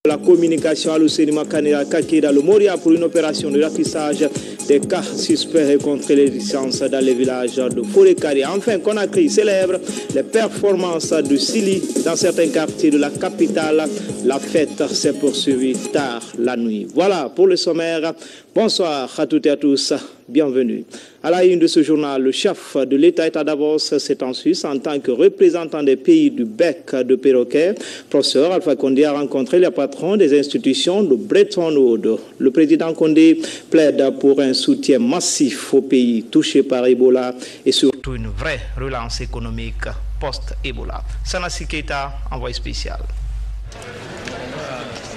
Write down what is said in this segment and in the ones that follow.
La communication à l'Océanima Kakira le Moria pour une opération de ratissage des cas suspects contre les licences dans les villages de Forekari. Enfin, Conakry célèbre les performances de Sili dans certains quartiers de la capitale. La fête s'est poursuivie tard la nuit. Voilà pour le sommaire. Bonsoir à toutes et à tous. Bienvenue. À la une de ce journal, le chef de l'État est à Davos, c'est en Suisse, en tant que représentant des pays du bec de perroquet. Professeur Alpha Condé a rencontré les patrons des institutions de Bretton Woods. Le président Condé plaide pour un soutien massif aux pays touchés par Ebola et surtout une vraie relance économique post-Ebola. Sanassi Keita, envoyé spécial.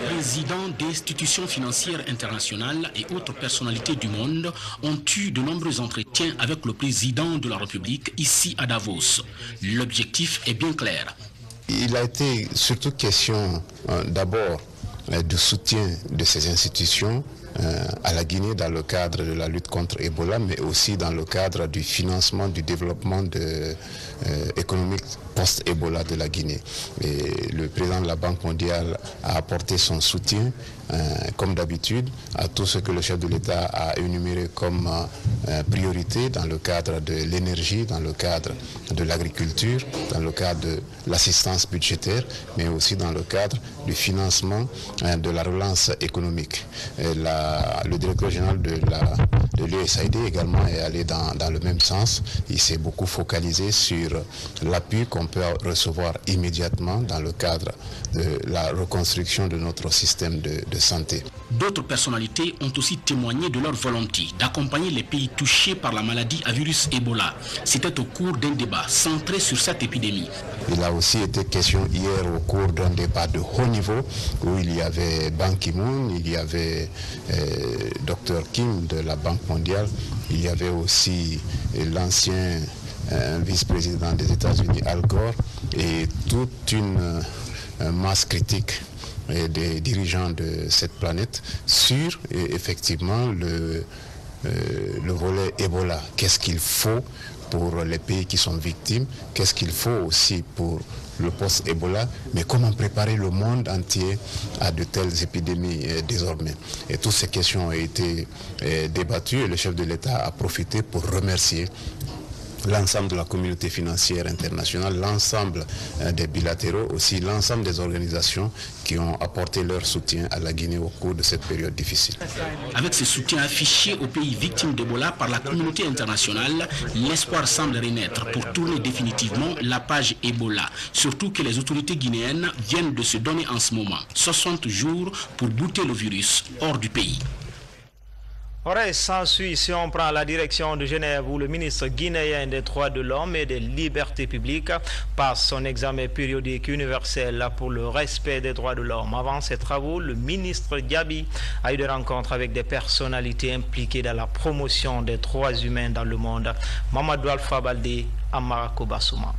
Présidents d'institutions financières internationales et autres personnalités du monde ont eu de nombreux entretiens avec le président de la République ici à Davos. L'objectif est bien clair. Il a été surtout question d'abord de soutien de ces institutions à la Guinée dans le cadre de la lutte contre Ebola, mais aussi dans le cadre du financement du développement économique post-Ebola de la Guinée. Et le président de la Banque mondiale a apporté son soutien, comme d'habitude, à tout ce que le chef de l'État a énuméré comme priorité dans le cadre de l'énergie, dans le cadre de l'agriculture, dans le cadre de l'assistance budgétaire, mais aussi dans le cadre du financement de la relance économique. Le directeur général de l'USAID également est allé dans le même sens. Il s'est beaucoup focalisé sur l'appui qu'on peut recevoir immédiatement dans le cadre de la reconstruction de notre système de santé. D'autres personnalités ont aussi témoigné de leur volonté d'accompagner les pays touchés par la maladie à virus Ebola. C'était au cours d'un débat centré sur cette épidémie. Il a aussi été question hier au cours d'un débat de haut niveau où il y avait Ban Ki-moon, il y avait Dr Kim de la Banque mondiale, il y avait aussi l'ancien vice-président des États-Unis, Al Gore, et toute une masse critique des dirigeants de cette planète sur effectivement le volet Ebola. Qu'est-ce qu'il faut pour les pays qui sont victimes, qu'est-ce qu'il faut aussi pour le post-Ebola, mais comment préparer le monde entier à de telles épidémies désormais. Et toutes ces questions ont été débattues et le chef de l'État a profité pour remercier l'ensemble de la communauté financière internationale, l'ensemble des bilatéraux, aussi l'ensemble des organisations qui ont apporté leur soutien à la Guinée au cours de cette période difficile. Avec ce soutien affiché aux pays victimes d'Ebola par la communauté internationale, l'espoir semble renaître pour tourner définitivement la page Ebola. Surtout que les autorités guinéennes viennent de se donner en ce moment 60 jours pour bouter le virus hors du pays. Aurait s'ensuit si on prend la direction de Genève où le ministre guinéen des droits de l'homme et des libertés publiques passe son examen périodique universel pour le respect des droits de l'homme. Avant ses travaux, le ministre Diaby a eu des rencontres avec des personnalités impliquées dans la promotion des droits humains dans le monde. Mamadou Alpha Baldé, Amarako Bassouma.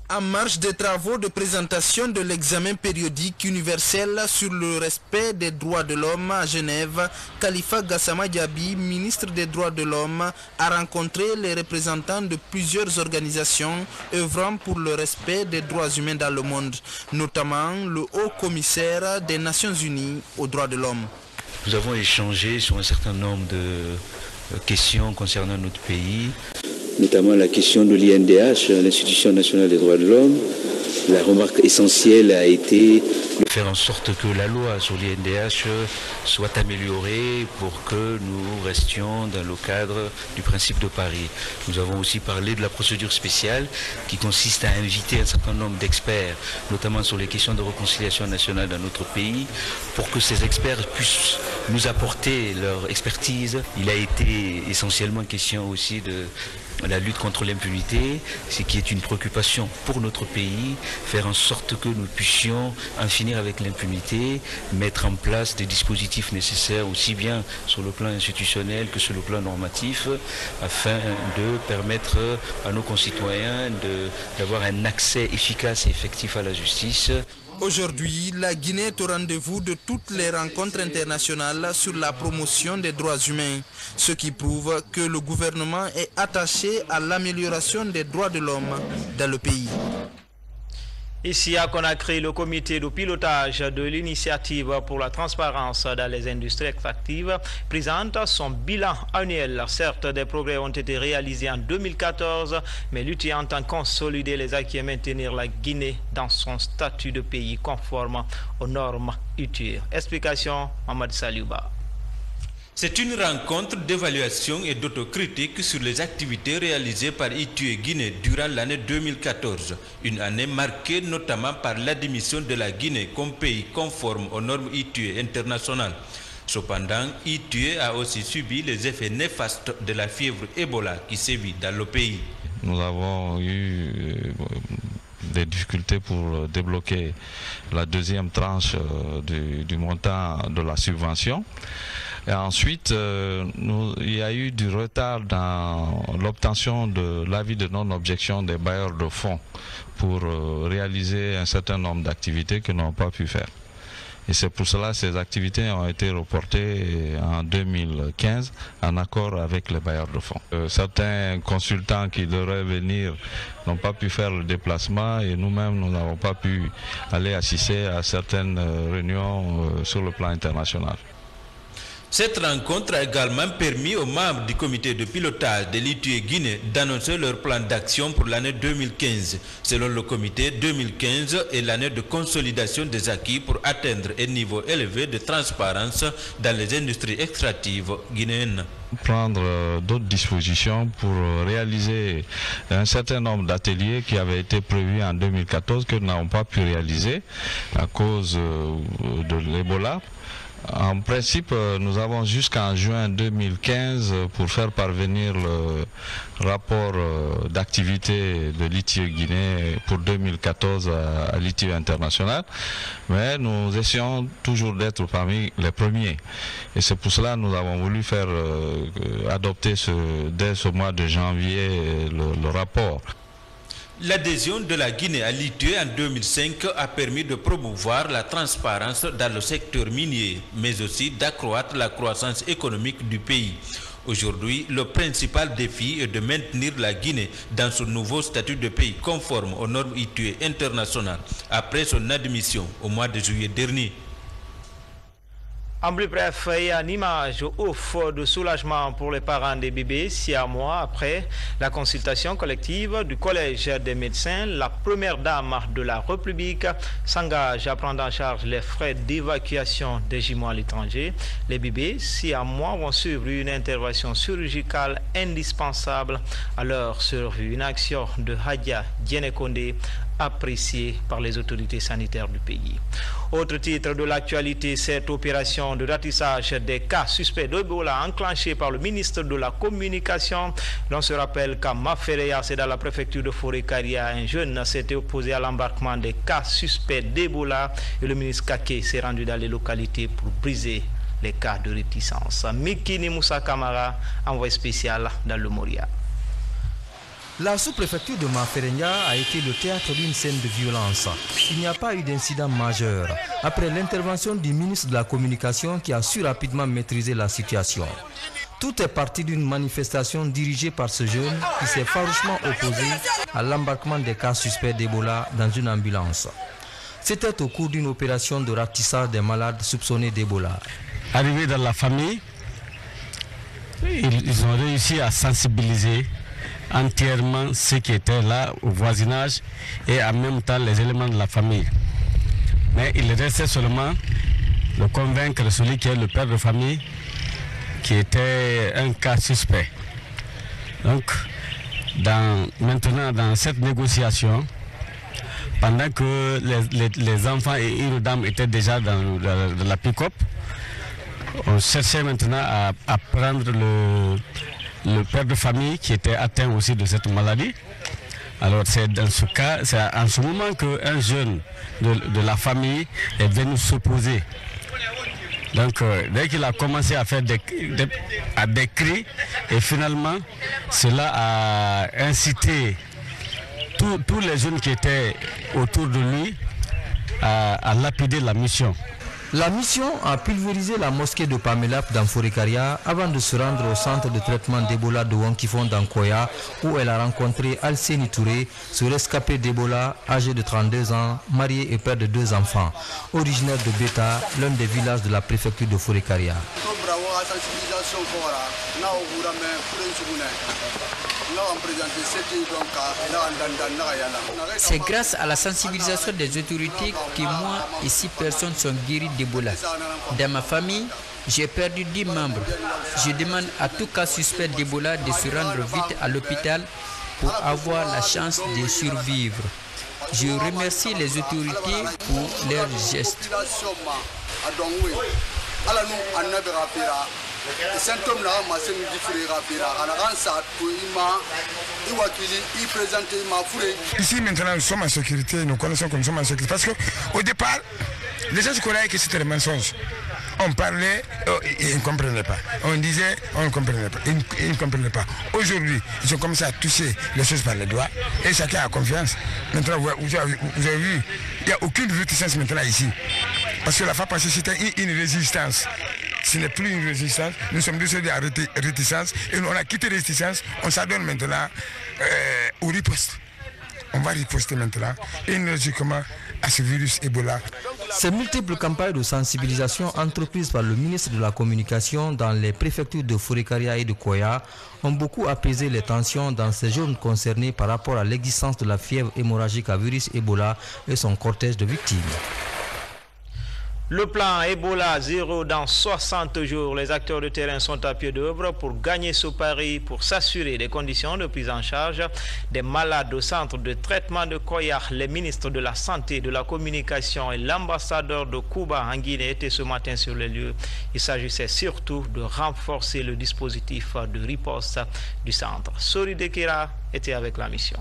En marge des travaux de présentation de l'examen périodique universel sur le respect des droits de l'homme à Genève, Khalifa Gassama Diaby, ministre des droits de l'homme, a rencontré les représentants de plusieurs organisations œuvrant pour le respect des droits humains dans le monde, notamment le haut commissaire des Nations Unies aux droits de l'homme. Nous avons échangé sur un certain nombre de questions concernant notre pays, notamment la question de l'INDH, l'Institution nationale des droits de l'homme. La remarque essentielle a été de faire en sorte que la loi sur l'INDH soit améliorée pour que nous restions dans le cadre du principe de Paris. Nous avons aussi parlé de la procédure spéciale qui consiste à inviter un certain nombre d'experts, notamment sur les questions de réconciliation nationale dans notre pays, pour que ces experts puissent nous apporter leur expertise. Il a été essentiellement question aussi de la lutte contre l'impunité, ce qui est une préoccupation pour notre pays, faire en sorte que nous puissions en finir avec l'impunité, mettre en place des dispositifs nécessaires aussi bien sur le plan institutionnel que sur le plan normatif, afin de permettre à nos concitoyens d'avoir un accès efficace et effectif à la justice. Aujourd'hui, la Guinée est au rendez-vous de toutes les rencontres internationales sur la promotion des droits humains, ce qui prouve que le gouvernement est attaché à l'amélioration des droits de l'homme dans le pays. Ici à Conakry, le comité de pilotage de l'initiative pour la transparence dans les industries extractives présente son bilan annuel. Certes, des progrès ont été réalisés en 2014, mais l'UTIE entend consolider les acquis et maintenir la Guinée dans son statut de pays conforme aux normes UTIE. Explication, Mohamed Saliouba. C'est une rencontre d'évaluation et d'autocritique sur les activités réalisées par ITUE Guinée durant l'année 2014, une année marquée notamment par l'admission de la Guinée comme pays conforme aux normes ITUE internationales. Cependant, ITUE a aussi subi les effets néfastes de la fièvre Ebola qui sévit dans le pays. Nous avons eu des difficultés pour débloquer la deuxième tranche du montant de la subvention. Et ensuite, il y a eu du retard dans l'obtention de l'avis de non-objection des bailleurs de fonds pour réaliser un certain nombre d'activités que n'ont pas pu faire. Et c'est pour cela que ces activités ont été reportées en 2015 en accord avec les bailleurs de fonds. Certains consultants qui devraient venir n'ont pas pu faire le déplacement et nous-mêmes, nous n'avons pas pu aller assister à certaines réunions sur le plan international. Cette rencontre a également permis aux membres du comité de pilotage de l'ITUE Guinée d'annoncer leur plan d'action pour l'année 2015. Selon le comité, 2015 est l'année de consolidation des acquis pour atteindre un niveau élevé de transparence dans les industries extractives guinéennes. Prendre d'autres dispositions pour réaliser un certain nombre d'ateliers qui avaient été prévus en 2014 que nous n'avons pas pu réaliser à cause de l'Ebola. En principe, nous avons jusqu'en juin 2015 pour faire parvenir le rapport d'activité de l'ITIE Guinée pour 2014 à l'ITIE international, mais nous essayons toujours d'être parmi les premiers. Et c'est pour cela que nous avons voulu faire adopter dès ce mois de janvier le rapport. L'adhésion de la Guinée à l'ITUE en 2005 a permis de promouvoir la transparence dans le secteur minier, mais aussi d'accroître la croissance économique du pays. Aujourd'hui, le principal défi est de maintenir la Guinée dans son nouveau statut de pays conforme aux normes ITUE internationales, après son admission au mois de juillet dernier. En plus bref, il y a une image ouf de soulagement pour les parents des bébés 6 mois après la consultation collective du Collège des médecins. La première dame de la République s'engage à prendre en charge les frais d'évacuation des jumeaux à l'étranger. Les bébés 6 mois vont suivre une intervention chirurgicale indispensable à leur survie. Une action de Hadia Dienekonde appréciée par les autorités sanitaires du pays. Autre titre de l'actualité, cette opération de ratissage des cas suspects d'Ebola enclenchée par le ministre de la Communication. L'on se rappelle qu'à Mafereya, c'est dans la préfecture de Forêt-Caria, un jeune s'était opposé à l'embarquement des cas suspects d'Ebola et le ministre Kake s'est rendu dans les localités pour briser les cas de réticence. Mikini Moussa Kamara, envoyé spécial dans le Moria. La sous-préfecture de Mafereya a été le théâtre d'une scène de violence. Il n'y a pas eu d'incident majeur après l'intervention du ministre de la Communication qui a su rapidement maîtriser la situation. Tout est parti d'une manifestation dirigée par ce jeune qui s'est farouchement opposé à l'embarquement des cas suspects d'Ebola dans une ambulance. C'était au cours d'une opération de ratissage des malades soupçonnés d'Ebola. Arrivés dans la famille, ils ont réussi à sensibiliser entièrement ceux qui étaient là au voisinage et en même temps les éléments de la famille. Mais il restait seulement de convaincre celui qui est le père de famille qui était un cas suspect. Donc maintenant dans cette négociation, pendant que les enfants et une dame étaient déjà dans la pick-up, on cherchait maintenant à prendre le père de famille qui était atteint aussi de cette maladie. Alors c'est dans ce cas, c'est en ce moment qu'un jeune de la famille est venu s'opposer. Donc dès qu'il a commencé à faire des cris, et finalement cela a incité tous les jeunes qui étaient autour de lui à lapider la mission. La mission a pulvérisé la mosquée de Pamelap dans Forekaria avant de se rendre au centre de traitement d'Ebola de Wonkifon dans Koya, où elle a rencontré Alseni Touré, ce rescapé d'Ebola âgé de 32 ans, marié et père de 2 enfants, originaire de Beta, l'un des villages de la préfecture de Forekaria. C'est grâce à la sensibilisation des autorités que moi, ici, personnes sont guéries d'Ebola. Dans ma famille, j'ai perdu 10 membres. Je demande à tout cas suspect d'Ebola de se rendre vite à l'hôpital pour avoir la chance de survivre. Je remercie les autorités pour leurs gestes. Ici maintenant nous sommes en sécurité, nous connaissons que nous sommes en sécurité parce qu'au départ, les gens se croyaient que c'était des mensonges. On parlait, ils ne comprenaient pas. On disait, on ne comprenait pas. Ils ne comprenaient pas. Aujourd'hui, ils ont commencé à toucher les choses par les doigts et chacun a confiance. Maintenant, vous avez vu, il n'y a aucune réticence maintenant ici. Parce que la fois passée, c'était une résistance. Ce n'est plus une résistance, nous sommes désolés à réticence et nous on a quitté la résistance, on s'adonne maintenant au riposte. On va riposter maintenant énergiquement à ce virus Ebola. Ces multiples campagnes de sensibilisation entreprises par le ministre de la Communication dans les préfectures de Forekaria et de Koya ont beaucoup apaisé les tensions dans ces zones concernées par rapport à l'existence de la fièvre hémorragique à virus Ebola et son cortège de victimes. Le plan Ebola 0 dans 60 jours. Les acteurs de terrain sont à pied d'œuvre pour gagner ce pari, pour s'assurer des conditions de prise en charge des malades au centre de traitement de Koya. Les ministres de la Santé, de la Communication et l'ambassadeur de Cuba en Guinée étaient ce matin sur les lieux. Il s'agissait surtout de renforcer le dispositif de riposte du centre. Sori Dekira était avec la mission.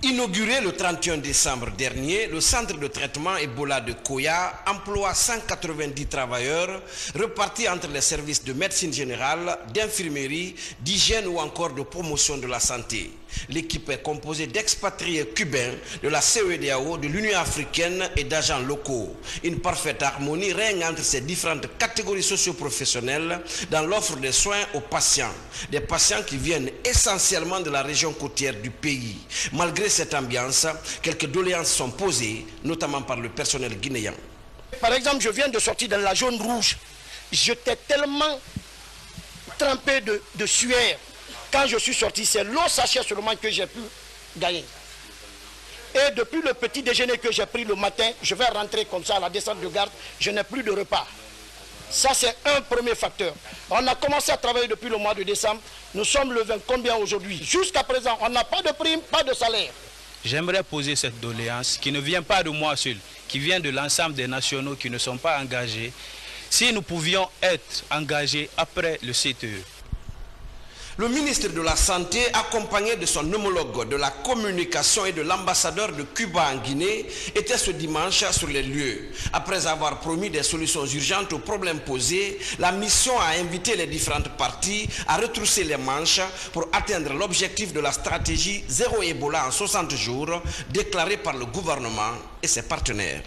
Inauguré le 31 décembre dernier, le centre de traitement Ebola de Koya emploie 190 travailleurs repartis entre les services de médecine générale, d'infirmerie, d'hygiène ou encore de promotion de la santé. L'équipe est composée d'expatriés cubains, de la CEDEAO, de l'Union africaine et d'agents locaux. Une parfaite harmonie règne entre ces différentes catégories socio-professionnelles dans l'offre de soins aux patients. Des patients qui viennent essentiellement de la région côtière du pays. Malgré cette ambiance, quelques doléances sont posées, notamment par le personnel guinéen. Par exemple, je viens de sortir dans la zone rouge. J'étais tellement trempé de sueur. Quand je suis sorti, c'est l'eau sachet seulement que j'ai pu gagner. Et depuis le petit déjeuner que j'ai pris le matin, je vais rentrer comme ça à la descente de garde, je n'ai plus de repas. Ça, c'est un premier facteur. On a commencé à travailler depuis le mois de décembre. Nous sommes le 20, combien aujourd'hui? Jusqu'à présent, on n'a pas de prime, pas de salaire. J'aimerais poser cette doléance qui ne vient pas de moi seul, qui vient de l'ensemble des nationaux qui ne sont pas engagés. Si nous pouvions être engagés après le CTE. Le ministre de la Santé, accompagné de son homologue de la Communication et de l'ambassadeur de Cuba en Guinée, était ce dimanche sur les lieux. Après avoir promis des solutions urgentes aux problèmes posés, la mission a invité les différentes parties à retrousser les manches pour atteindre l'objectif de la stratégie Zéro Ebola en 60 jours, déclarée par le gouvernement et ses partenaires.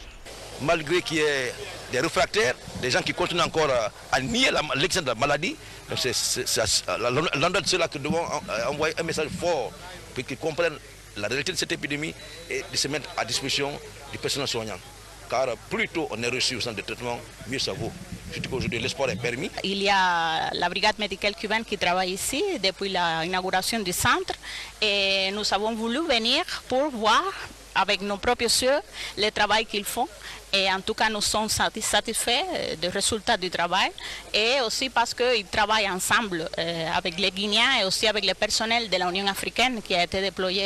Malgré qu'il y ait des réfractaires, des gens qui continuent encore à nier l'existence de la maladie, c'est à l'endroit de ceux-là que nous devons envoyer un message fort pour qu'ils comprennent la réalité de cette épidémie et de se mettre à disposition du personnel soignant. Car plus tôt on est reçu au centre de traitement, mieux ça vaut. Surtout qu'aujourd'hui l'espoir est permis. Il y a la brigade médicale cubaine qui travaille ici depuis l'inauguration du centre et nous avons voulu venir pour voir avec nos propres yeux le travail qu'ils font. Et en tout cas, nous sommes satisfaits des résultats du travail et aussi parce qu'ils travaillent ensemble avec les Guinéens et aussi avec le personnel de l'Union africaine qui a été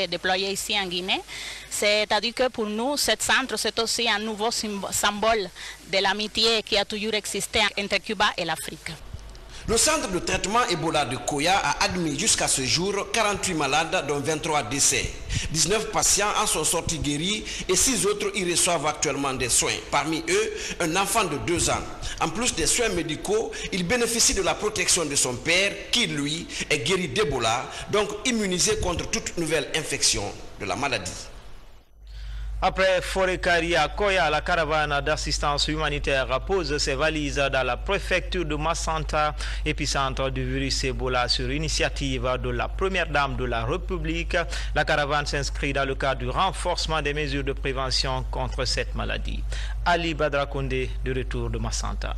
déployé ici en Guinée. C'est-à-dire que pour nous, ce centre, c'est aussi un nouveau symbole de l'amitié qui a toujours existé entre Cuba et l'Afrique. Le centre de traitement Ebola de Koya a admis jusqu'à ce jour 48 malades, dont 23 décès. 19 patients en sont sortis guéris et 6 autres y reçoivent actuellement des soins. Parmi eux, un enfant de 2 ans. En plus des soins médicaux, il bénéficie de la protection de son père qui, lui, est guéri d'Ebola, donc immunisé contre toute nouvelle infection de la maladie. Après Forekari à Koya, la caravane d'assistance humanitaire pose ses valises dans la préfecture de Massanta, épicentre du virus Ebola, sur initiative de la première dame de la République. La caravane s'inscrit dans le cadre du renforcement des mesures de prévention contre cette maladie. Ali Badrakonde, de retour de Massanta.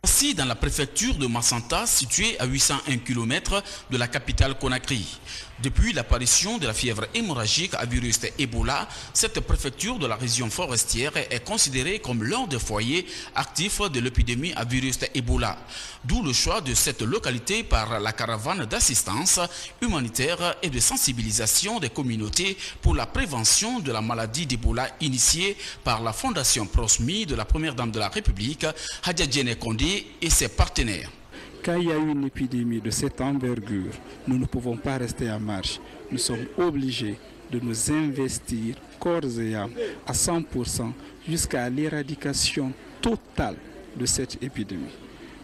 Ainsi, dans la préfecture de Massanta, située à 801 km de la capitale Conakry. Depuis l'apparition de la fièvre hémorragique à virus Ebola, cette préfecture de la région forestière est considérée comme l'un des foyers actifs de l'épidémie à virus Ebola. D'où le choix de cette localité par la caravane d'assistance humanitaire et de sensibilisation des communautés pour la prévention de la maladie d'Ebola initiée par la Fondation Prosmi de la Première Dame de la République, Hadja Djene Kondé et ses partenaires. Quand il y a eu une épidémie de cette envergure, nous ne pouvons pas rester en marche. Nous sommes obligés de nous investir corps et âme à 100% jusqu'à l'éradication totale de cette épidémie.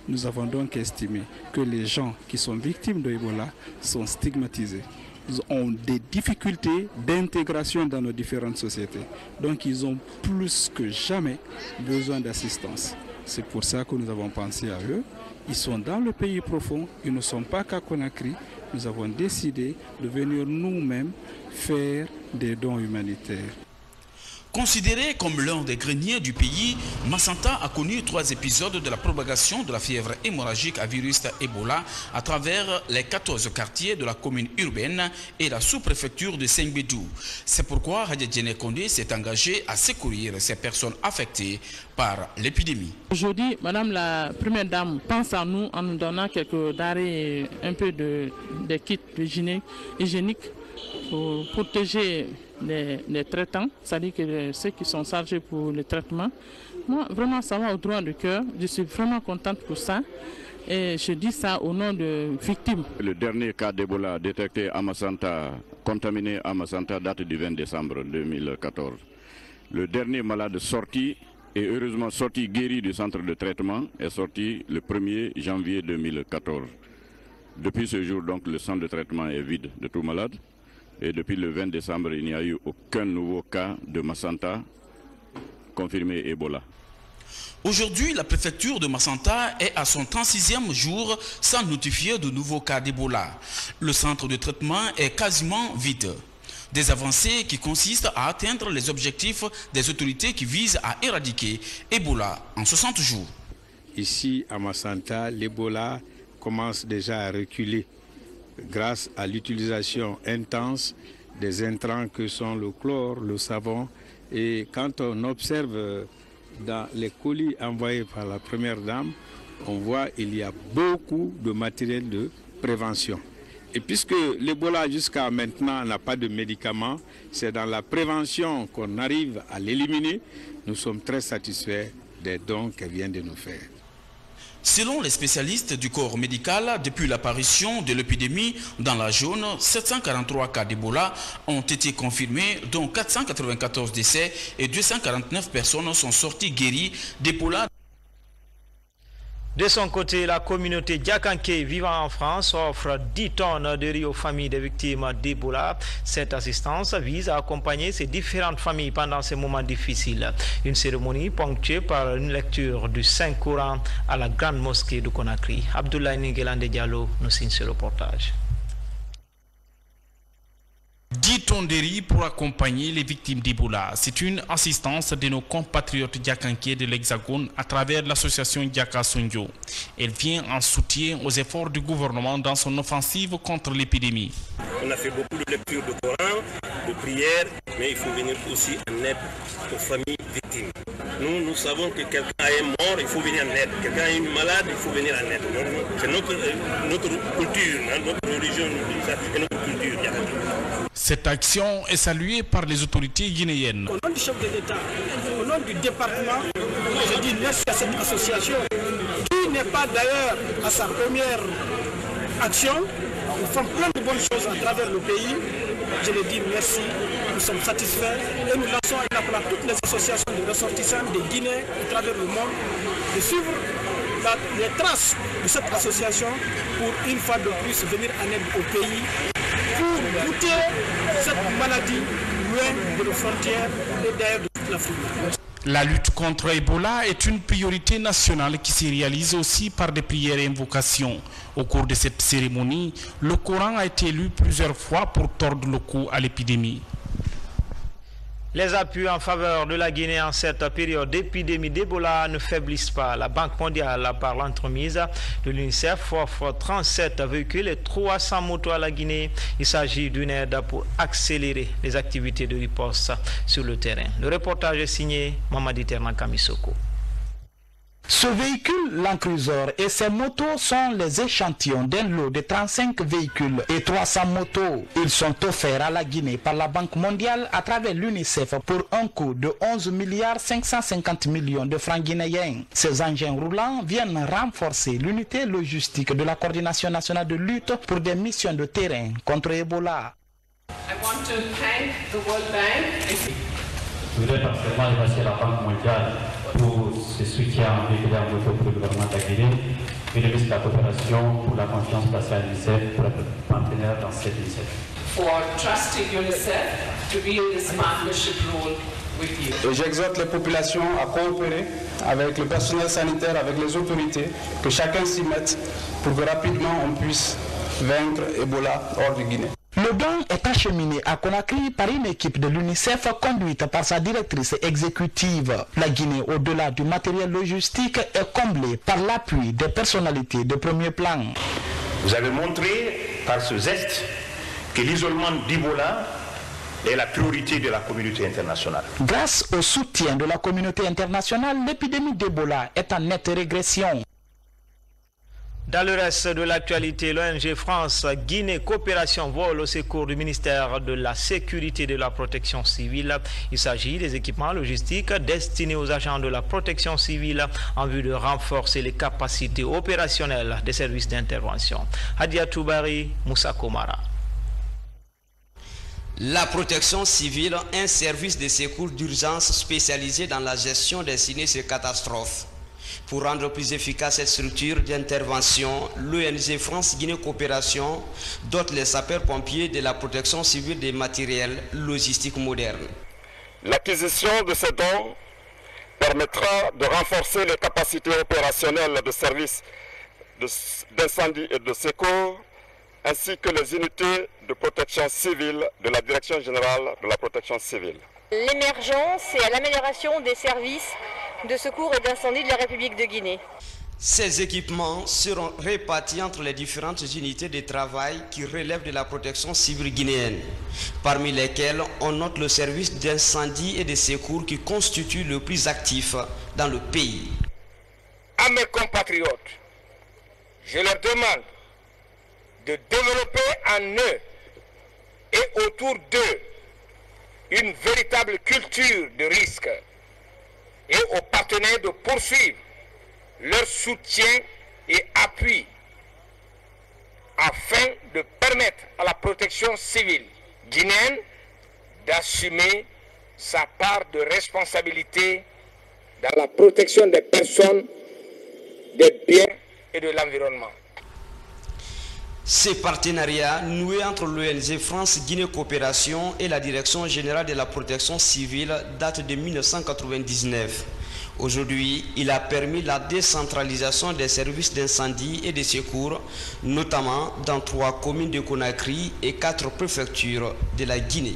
Nous avons donc estimé que les gens qui sont victimes de Ebola sont stigmatisés. Ils ont des difficultés d'intégration dans nos différentes sociétés. Donc ils ont plus que jamais besoin d'assistance. C'est pour ça que nous avons pensé à eux. Ils sont dans le pays profond, ils ne sont pas qu'à Conakry. Nous avons décidé de venir nous-mêmes faire des dons humanitaires. Considéré comme l'un des greniers du pays, Massanta a connu 3 épisodes de la propagation de la fièvre hémorragique à virus Ebola à travers les 14 quartiers de la commune urbaine et la sous-préfecture de Sengbedou. C'est pourquoi Hadja Djene Kondé s'est engagé à secourir ces personnes affectées par l'épidémie. Aujourd'hui, Madame la Première Dame pense à nous en nous donnant quelques denrées, un peu de kits hygiéniques pour protéger les traitants, c'est-à-dire que ceux qui sont chargés pour le traitement. Moi, vraiment, ça va au droit du cœur. Je suis vraiment contente pour ça. Et je dis ça au nom de victimes. Le dernier cas d'Ebola détecté à Massanta, contaminé à Massanta, date du 20 décembre 2014. Le dernier malade sorti, et heureusement sorti guéri du centre de traitement, est sorti le 1er janvier 2014. Depuis ce jour, donc, le centre de traitement est vide de tout malade. Et depuis le 20 décembre, il n'y a eu aucun nouveau cas de Massanta confirmé Ebola. Aujourd'hui, la préfecture de Massanta est à son 36e jour sans notifier de nouveaux cas d'Ebola. Le centre de traitement est quasiment vide. Des avancées qui consistent à atteindre les objectifs des autorités qui visent à éradiquer Ebola en 60 jours. Ici à Massanta, l'Ebola commence déjà à reculer grâce à l'utilisation intense des intrants que sont le chlore, le savon. Et quand on observe dans les colis envoyés par la Première Dame, on voit qu'il y a beaucoup de matériel de prévention. Et puisque l'Ebola jusqu'à maintenant n'a pas de médicaments, c'est dans la prévention qu'on arrive à l'éliminer. Nous sommes très satisfaits des dons qu'elle vient de nous faire. Selon les spécialistes du corps médical, depuis l'apparition de l'épidémie dans la zone, 743 cas d'Ebola ont été confirmés, dont 494 décès et 249 personnes sont sorties guéries d'Ebola. De son côté, la communauté Diakanké vivant en France offre 10 tonnes de riz aux familles des victimes d'Ebola. Cette assistance vise à accompagner ces différentes familles pendant ces moments difficiles. Une cérémonie ponctuée par une lecture du Saint-Coran à la grande mosquée de Conakry. Abdoulaye Ningelande Diallo nous signe ce reportage. 10 tonnes de riz pour accompagner les victimes d'Ebola. C'est une assistance de nos compatriotes diakanké de l'Hexagone à travers l'association Diaka Sondio. Elle vient en soutien aux efforts du gouvernement dans son offensive contre l'épidémie. On a fait beaucoup de lectures de Coran, de prières, mais il faut venir aussi en aide aux familles victimes. Nous savons que quelqu'un est mort, il faut venir en aide. Quelqu'un est malade, il faut venir en aide. C'est notre culture, notre religion et notre culture. Cette action est saluée par les autorités guinéennes. Au nom du chef de l'État, au nom du département, je dis merci à cette association qui n'est pas d'ailleurs à sa première action. Nous faisons plein de bonnes choses à travers le pays. Je le dis merci, nous sommes satisfaits et nous lançons un appel à toutes les associations de ressortissants de Guinée à travers le monde de suivre les traces de cette association pour une fois de plus venir en aide au pays pour goûter cette maladie loin de nos frontières et d'ailleurs de toute l'Afrique. La lutte contre Ebola est une priorité nationale qui se réalise aussi par des prières et invocations. Au cours de cette cérémonie, le Coran a été lu plusieurs fois pour tordre le cou à l'épidémie. Les appuis en faveur de la Guinée en cette période d'épidémie d'Ebola ne faiblissent pas. La Banque mondiale, par l'entremise de l'UNICEF, offre 37 véhicules et 300 motos à la Guinée. Il s'agit d'une aide pour accélérer les activités de riposte sur le terrain. Le reportage est signé Mamadi Ternan Kamisoko. Ce véhicule, Land Cruiser, et ses motos sont les échantillons d'un lot de 35 véhicules et 300 motos. Ils sont offerts à la Guinée par la Banque mondiale à travers l'UNICEF pour un coût de 11 milliards 550 millions de francs guinéens. Ces engins roulants viennent renforcer l'unité logistique de la coordination nationale de lutte pour des missions de terrain contre Ebola. I want to thank the World Bank. Je voudrais particulièrement remercier la Banque mondiale pour ce soutien régulier pour le gouvernement de la Guinée et le ministre de la coopération pour la confiance placée à l'UNICEF pour être partenaire dans cette initiative. For trusting UNICEF to be in this partnership role with you. Et j'exhorte les populations à coopérer avec le personnel sanitaire, avec les autorités, que chacun s'y mette pour que rapidement on puisse vaincre Ebola hors de Guinée. Le don est acheminé à Conakry par une équipe de l'UNICEF conduite par sa directrice exécutive. La Guinée, au-delà du matériel logistique, est comblée par l'appui des personnalités de premier plan. Vous avez montré par ce geste que l'isolement d'Ebola est la priorité de la communauté internationale. Grâce au soutien de la communauté internationale, l'épidémie d'Ebola est en nette régression. Dans le reste de l'actualité, l'ONG France Guinée Coopération vole au secours du ministère de la Sécurité et de la Protection civile. Il s'agit des équipements logistiques destinés aux agents de la protection civile en vue de renforcer les capacités opérationnelles des services d'intervention. Hadia Toubari, Moussa Komara. La protection civile, un service de secours d'urgence spécialisé dans la gestion des sinistres et catastrophes. Pour rendre plus efficace cette structure d'intervention, l'ONG France Guinée Coopération dote les sapeurs-pompiers de la protection civile des matériels logistiques modernes. L'acquisition de ces dons permettra de renforcer les capacités opérationnelles de services d'incendie et de secours, ainsi que les unités de protection civile de la Direction générale de la protection civile. L'émergence et l'amélioration des services de secours et d'incendie de la République de Guinée. Ces équipements seront répartis entre les différentes unités de travail qui relèvent de la protection civile guinéenne, parmi lesquelles on note le service d'incendie et de secours qui constitue le plus actif dans le pays. À mes compatriotes, je leur demande de développer en eux et autour d'eux une véritable culture de risque et aux partenaires de poursuivre leur soutien et appui afin de permettre à la protection civile guinéenne d'assumer sa part de responsabilité dans la protection des personnes, des biens et de l'environnement. Ces partenariats noués entre l'ONG France Guinée Coopération et la Direction générale de la protection civile datent de 1999. Aujourd'hui, il a permis la décentralisation des services d'incendie et de secours, notamment dans 3 communes de Conakry et 4 préfectures de la Guinée.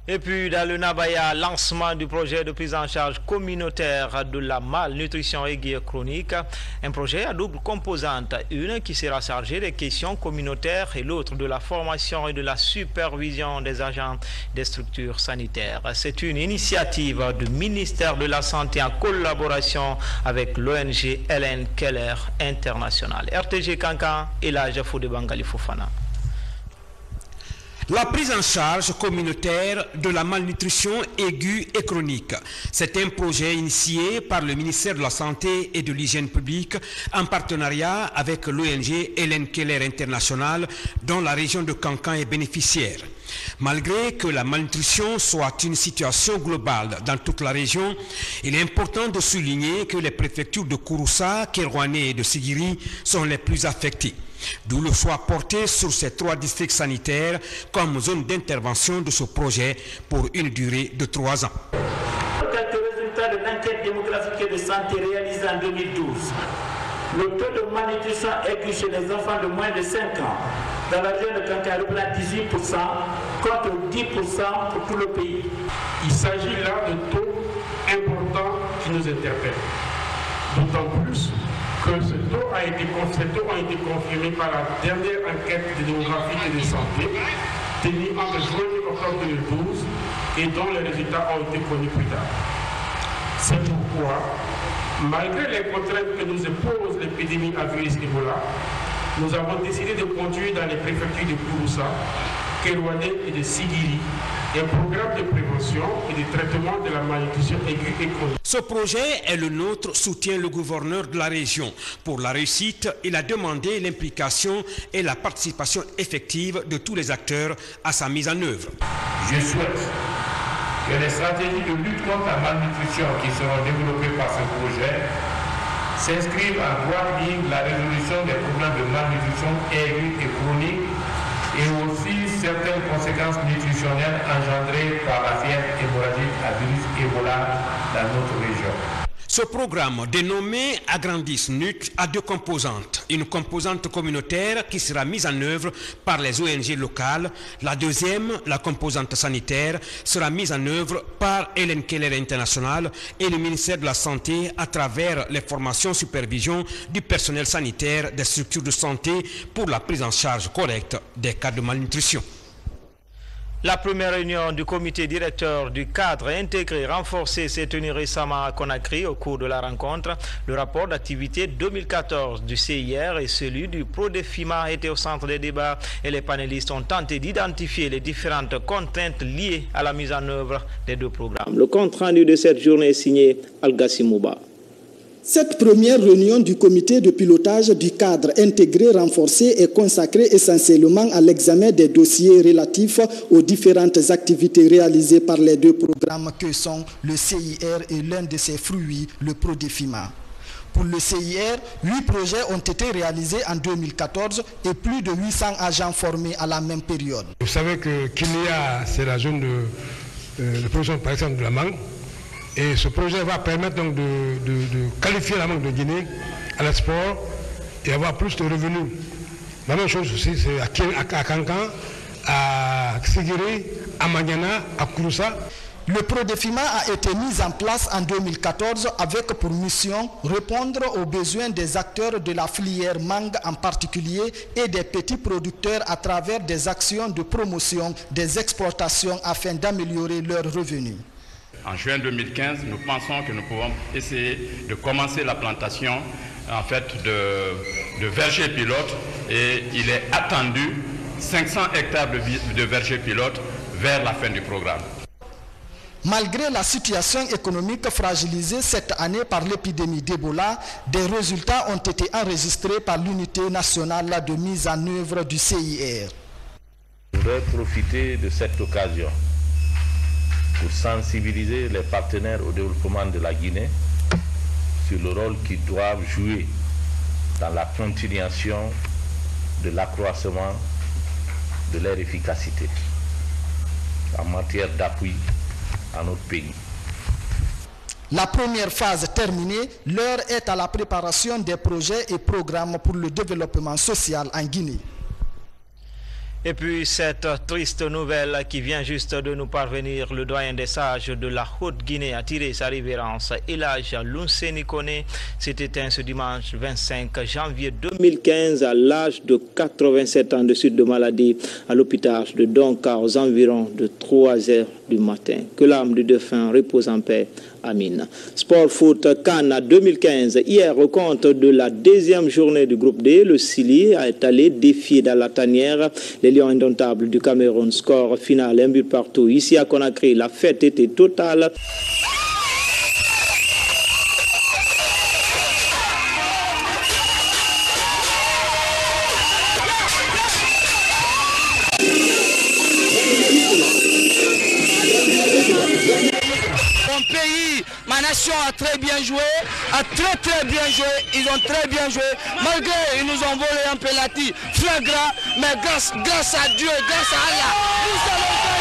Et puis dans le Nabaya, lancement du projet de prise en charge communautaire de la malnutrition aiguë chronique, un projet à double composante, une qui sera chargée des questions communautaires et l'autre de la formation et de la supervision des agents des structures sanitaires. C'est une initiative du ministère de la Santé en collaboration avec l'ONG Hélène Keller International. RTG Kankan et la Jafou de Bangali Fofana. La prise en charge communautaire de la malnutrition aiguë et chronique. C'est un projet initié par le ministère de la Santé et de l'Hygiène publique en partenariat avec l'ONG Hélène Keller International dont la région de Kankan est bénéficiaire. Malgré que la malnutrition soit une situation globale dans toute la région, il est important de souligner que les préfectures de Kouroussa, Kerouané et de Sigiri sont les plus affectées. D'où le choix porté sur ces 3 districts sanitaires comme zone d'intervention de ce projet pour une durée de 3 ans. Quelques résultats de l'enquête démographique et de santé réalisée en 2012. Le taux de malnutrition aigu chez les enfants de moins de 5 ans dans la région de Kanka représente 18% contre 10% pour tout le pays. Il s'agit là de taux importants qui nous interpellent. D'autant plus que ces taux ont été confirmés par la dernière enquête démographique et de santé tenue entre juin et octobre 2012 et dont les résultats ont été connus plus tard. C'est pourquoi, malgré les contraintes que nous impose l'épidémie à virus Ebola, nous avons décidé de conduire dans les préfectures de Kouroussa, Kerouané et de Sigiri un programme de prévention et de traitement de la malnutrition aiguë et chronique. Ce projet est le nôtre, soutient le gouverneur de la région. Pour la réussite, il a demandé l'implication et la participation effective de tous les acteurs à sa mise en œuvre. Je souhaite que les stratégies de lutte contre la malnutrition qui seront développées par ce projet s'inscrivent en droite ligne de la résolution des problèmes de malnutrition aiguë et chronique et aussi certaines conséquences nutritionnelles engendrées par la fièvre hémorragique à virus Ebola dans notre région. Ce programme, dénommé Agrandis NUT, a 2 composantes. Une composante communautaire qui sera mise en œuvre par les ONG locales. La deuxième, la composante sanitaire, sera mise en œuvre par Hélène Keller International et le ministère de la Santé à travers les formations supervision du personnel sanitaire des structures de santé pour la prise en charge correcte des cas de malnutrition. La première réunion du comité directeur du cadre intégré renforcé s'est tenue récemment à Conakry au cours de la rencontre. Le rapport d'activité 2014 du CIR et celui du PRODEFIMA étaient au centre des débats et les panélistes ont tenté d'identifier les différentes contraintes liées à la mise en œuvre des 2 programmes. Le compte rendu de cette journée est signé Al-Gassi Mouba. Cette première réunion du comité de pilotage du cadre intégré renforcé est consacrée essentiellement à l'examen des dossiers relatifs aux différentes activités réalisées par les 2 programmes que sont le CIR et l'un de ses fruits, le PRODEFIMA. Pour le CIR, 8 projets ont été réalisés en 2014 et plus de 800 agents formés à la même période. Vous savez que Kinia, c'est la zone de production par exemple de la mangue. Et ce projet va permettre donc de qualifier la mangue de Guinée à l'export et avoir plus de revenus. La même chose aussi, c'est à Kankan, à Sigiri, à Maniana, à Kouroussa. Le PRODEFIMA a été mis en place en 2014 avec pour mission répondre aux besoins des acteurs de la filière mangue en particulier et des petits producteurs à travers des actions de promotion des exportations afin d'améliorer leurs revenus. En juin 2015, nous pensons que nous pouvons essayer de commencer la plantation en fait, de vergers pilotes et il est attendu 500 hectares de vergers pilotes vers la fin du programme. Malgré la situation économique fragilisée cette année par l'épidémie d'Ebola, des résultats ont été enregistrés par l'unité nationale de mise en œuvre du CIR. Je voudrais profiter de cette occasion pour sensibiliser les partenaires au développement de la Guinée sur le rôle qu'ils doivent jouer dans la continuation de l'accroissement de leur efficacité en matière d'appui à notre pays. La première phase terminée, l'heure est à la préparation des projets et programmes pour le développement social en Guinée. Et puis cette triste nouvelle qui vient juste de nous parvenir, le doyen des sages de la Haute-Guinée a tiré sa révérence. Elhadj Lounséni Koné s'est éteint ce dimanche 25 janvier 2015 à l'âge de 87 ans de suite de maladie à l'hôpital de Donka aux environs de 3 heures du matin. Que l'âme du défunt repose en paix. Amin. Sport Foot CAN 2015. Hier, au compte de la 2e journée du groupe D, le Sili est allé défier dans la tanière les Lions indomptables du Cameroun. Score final, 1 but partout. Ici à Conakry, la fête était totale. sélection a très bien joué, a très bien joué. Ils ont très bien joué. Malgré ils nous ont volé un penalty flagrant, mais grâce à Dieu, grâce à Allah, nous allons